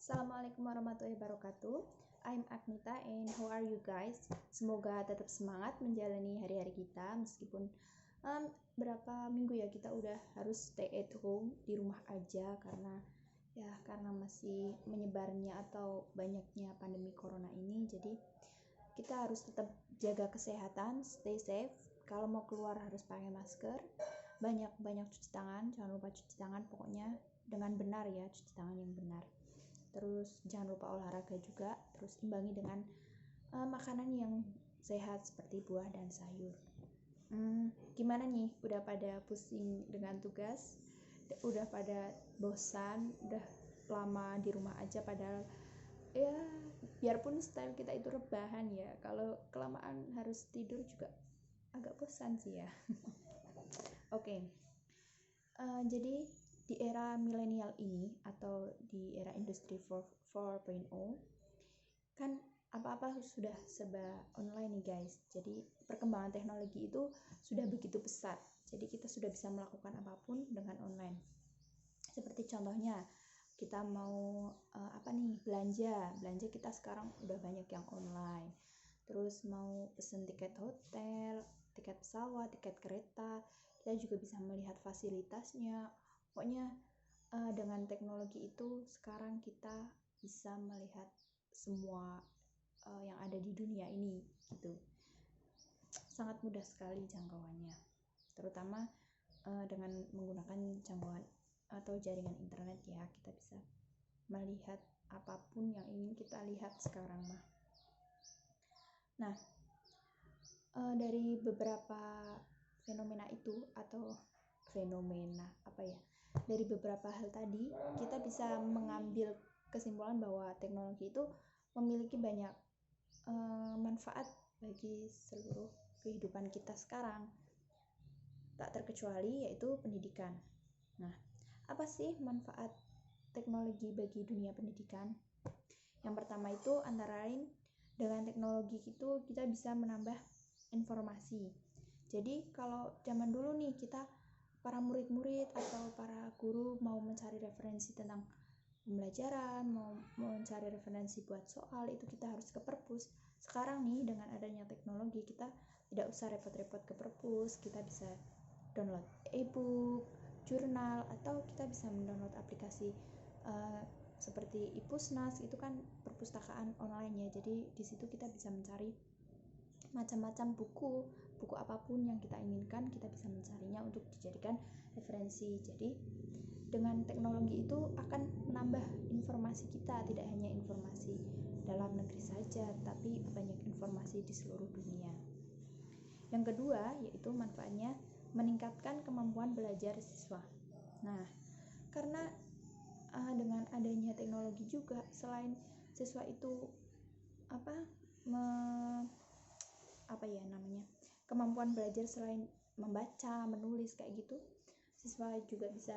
Assalamualaikum warahmatullahi wabarakatuh. I'm Agnita and how are you guys? Semoga tetap semangat menjalani hari-hari kita meskipun berapa minggu ya kita udah harus stay at home di rumah aja karena masih menyebarnya atau banyaknya pandemi corona ini. Jadi kita harus tetap jaga kesehatan, stay safe. Kalau mau keluar harus pakai masker, banyak cuci tangan, jangan lupa cuci tangan pokoknya dengan benar ya, cuci tangan yang benar. Terus jangan lupa olahraga juga, terus imbangi dengan makanan yang sehat seperti buah dan sayur. Gimana nih, udah pada pusing dengan tugas, udah pada bosan, udah lama di rumah aja, padahal ya biarpun style kita itu rebahan ya, kalau kelamaan harus tidur juga agak bosan sih ya. Oke. Jadi di era milenial ini atau di era industri 4.0 kan apa-apa sudah serba online nih guys. Jadi perkembangan teknologi itu sudah begitu pesat. Jadi kita sudah bisa melakukan apapun dengan online. Seperti contohnya kita mau belanja kita sekarang udah banyak yang online. Terus mau pesen tiket hotel, tiket pesawat, tiket kereta, kita juga bisa melihat fasilitasnya. Pokoknya dengan teknologi itu sekarang kita bisa melihat semua yang ada di dunia ini gitu. Sangat mudah sekali jangkauannya, terutama dengan menggunakan jangkauan atau jaringan internet ya, kita bisa melihat apapun yang ingin kita lihat sekarang mah. Nah, dari beberapa fenomena itu atau dari beberapa hal tadi kita bisa mengambil kesimpulan bahwa teknologi itu memiliki banyak manfaat bagi seluruh kehidupan kita sekarang, tak terkecuali yaitu pendidikan. Nah, apa sih manfaat teknologi bagi dunia pendidikan? Yang pertama itu antara lain dengan teknologi itu kita bisa menambah informasi. Jadi kalau zaman dulu nih para murid-murid atau para guru mau mencari referensi tentang pembelajaran, mau mencari referensi buat soal, itu kita harus ke perpus. Sekarang nih dengan adanya teknologi kita tidak usah repot-repot ke perpus, kita bisa download e-book, jurnal, atau kita bisa mendownload aplikasi seperti iPusnas, itu kan perpustakaan online ya. Jadi di situ kita bisa mencari macam-macam buku apapun yang kita inginkan, kita bisa mencarinya untuk dijadikan referensi. Jadi dengan teknologi itu akan menambah informasi kita, tidak hanya informasi dalam negeri saja, tapi banyak informasi di seluruh dunia. Yang kedua yaitu manfaatnya meningkatkan kemampuan belajar siswa. Nah, karena dengan adanya teknologi juga, selain siswa itu kemampuan belajar selain membaca, menulis kayak gitu, siswa juga bisa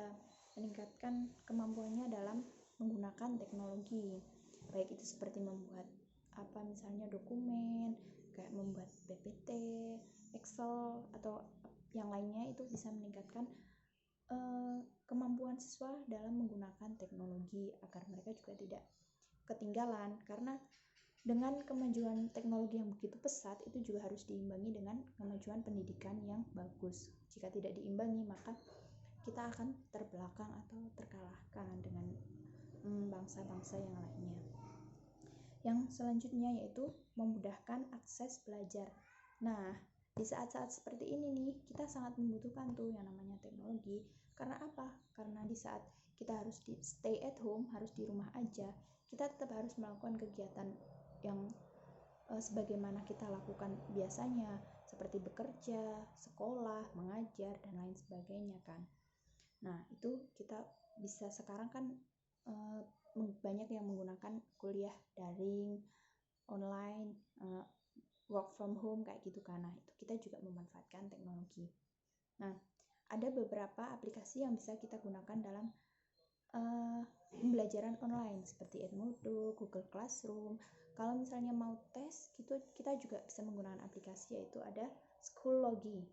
meningkatkan kemampuannya dalam menggunakan teknologi, baik itu seperti membuat misalnya dokumen, kayak membuat PPT, Excel, atau yang lainnya. Itu bisa meningkatkan kemampuan siswa dalam menggunakan teknologi agar mereka juga tidak ketinggalan. Karena dengan kemajuan teknologi yang begitu pesat, itu juga harus diimbangi dengan kemajuan pendidikan yang bagus. Jika tidak diimbangi, maka kita akan terbelakang atau terkalahkan dengan bangsa-bangsa yang lainnya. Yang selanjutnya yaitu memudahkan akses belajar. Nah, di saat-saat seperti ini nih, kita sangat membutuhkan tuh yang namanya teknologi. Karena apa? Karena di saat kita harus stay at home, harus di rumah aja, kita tetap harus melakukan kegiatan yang sebagaimana kita lakukan biasanya, seperti bekerja, sekolah, mengajar, dan lain sebagainya kan. Nah, itu kita bisa sekarang kan banyak yang menggunakan kuliah daring, online, work from home kayak gitu kan. Nah, itu kita juga memanfaatkan teknologi. Nah, ada beberapa aplikasi yang bisa kita gunakan dalam pembelajaran online seperti Edmodo, Google Classroom. Kalau misalnya mau tes gitu, kita juga bisa menggunakan aplikasi, yaitu ada Schoology.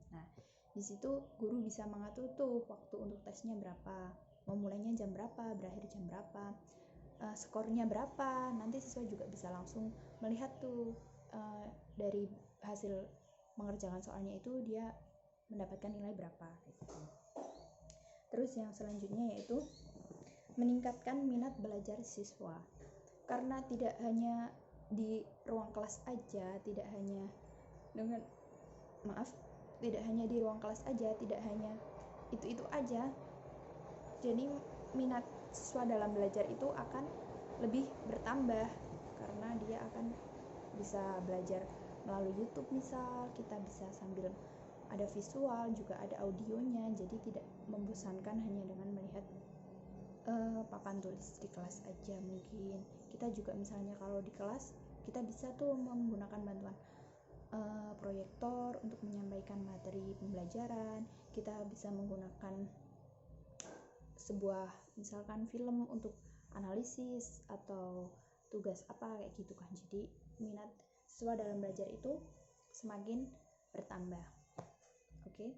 Nah, di situ guru bisa mengatur tuh waktu untuk tesnya berapa. mau mulainya jam berapa, berakhir jam berapa, skornya berapa. Nanti siswa juga bisa langsung melihat tuh dari hasil mengerjakan soalnya itu dia mendapatkan nilai berapa gitu. Terus yang selanjutnya yaitu meningkatkan minat belajar siswa, karena tidak hanya di ruang kelas aja, tidak hanya di ruang kelas aja, tidak hanya itu aja. Jadi minat siswa dalam belajar itu akan lebih bertambah karena dia akan bisa belajar melalui YouTube misal, kita bisa sambil ada visual, juga ada audionya, jadi tidak membosankan hanya dengan melihat papan tulis di kelas aja. Mungkin kita juga misalnya kalau di kelas kita bisa tuh menggunakan bantuan proyektor untuk menyampaikan materi pembelajaran, kita bisa menggunakan sebuah misalkan film untuk analisis atau tugas apa kayak gitu kan. Jadi minat siswa dalam belajar itu semakin bertambah. Oke.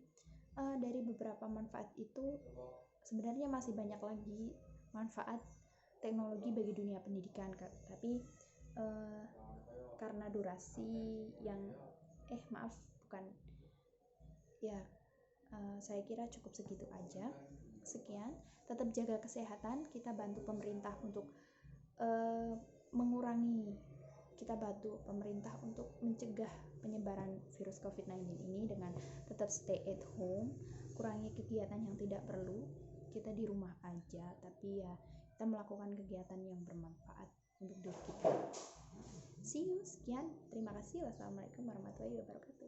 Dari beberapa manfaat itu sebenarnya masih banyak lagi manfaat teknologi bagi dunia pendidikan, tapi karena durasi yang saya kira cukup segitu aja. Sekian, tetap jaga kesehatan, kita bantu pemerintah untuk mencegah penyebaran virus COVID-19 ini dengan tetap stay at home, kurangi kegiatan yang tidak perlu, kita di rumah aja, tapi ya kita melakukan kegiatan yang bermanfaat untuk diri kita. See you, sekian, terima kasih. Wassalamualaikum warahmatullahi wabarakatuh.